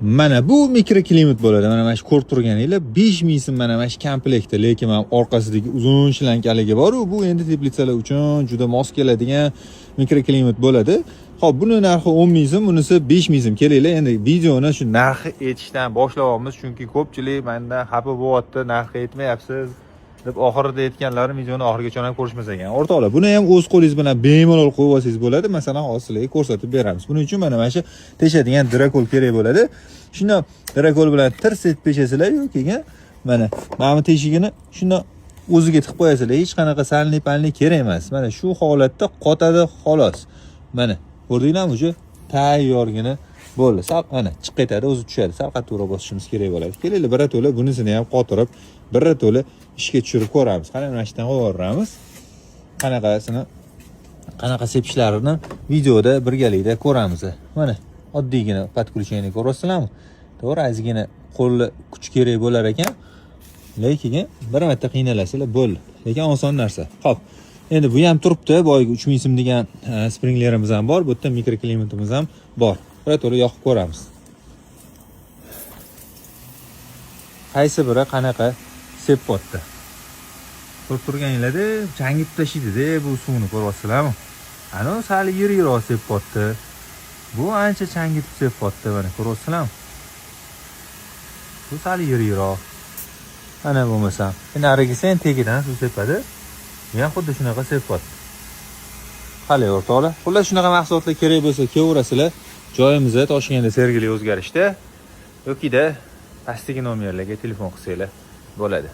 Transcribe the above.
Mana bu mikroklimat bo'ladi. Mana shu ko'rib turganinglar 5000 so'm mana shu komplektda, lekin men orqasidagi uzun shlankaligi bor-ku, bu endi teplitsalar uchun juda mos keladigan mikroklimat bo'ladi. Xo'p, buni narxi 10000 so'm, bunisi 5000 so'm. Kelinglar, endi videoni shu narxi aytishdan boshlayapmiz, chunki ko'pchilik mendan xafa bo'lyapti, narxi aytmayapsiz deb oxirida aytganlarim videoni oxirigacha ham ko'rishmas ekan. O'rtoqlar, buni ham o'z qo'lingiz bilan bemalol qo'yib olsangiz bo'ladi. Masalan, hozir sizlarga ko'rsatib beramiz. Buning uchun mana shu teshadigan dirakol kerak bo'ladi. Shuni dirakol bilan tirs etib peshasizlar yoki mana bu teshigini shuni o'ziga tiqib qo'yasizlar. Hech qanaqa salni-palni kerak emas. Mana shu holatda qotadi xolos. Mana ko'rdinglarmi, shu tayyorgina bo'ldi. Sal mana chiqib ketadi, o'zi tushadi. Sal qattiqroq bosishimiz kerak bo'ladi. Kelinglar, birato'la bunisini ham qotirib, birato'la ishga tushirib ko'ramiz. Qani mana shundan qo'yib qanaqa sepishlarini videoda birgalikda ko'ramiz. Mana oddiygina podключение ko'rasizlarmi? To'g'ri, ozgina qo'lni kuch kerak bo'lar ekan, lekin bir marta qiynalasizlar bo'ldi. Lekin oson narsa. Xo'p, endi bu ham turibdi. Boyagi 3000 so'm degan springlerimiz ham bor, bu yerda mikroklimatimiz ham bor. Birato'la yoqib ko'ramiz. Qaysi biri qanaqa sepyapti? Ko'rib turganinglarda changib tashlaydi-da, bu suvni ko'ryapsizlarmi? Ana sal yiriroq sepyapti. Bu ancha changib sepyapti, mana ko'ryapsizlarmi? Bu sal yiriroq. Ana bo'lmasa, endi arigisi ham tegidan suv sepadi. Bu ham xuddi shunaqa sepyapti. Qale o'rtoqlar, xullas shunaqa mahsulotlar kerak bo'lsa, kelaverasizlar. Joyimizda Toshkentda Sergeli o'zgarishda yoki-da pastdagi nomerlarga telefon qilsanglar bo'ladi.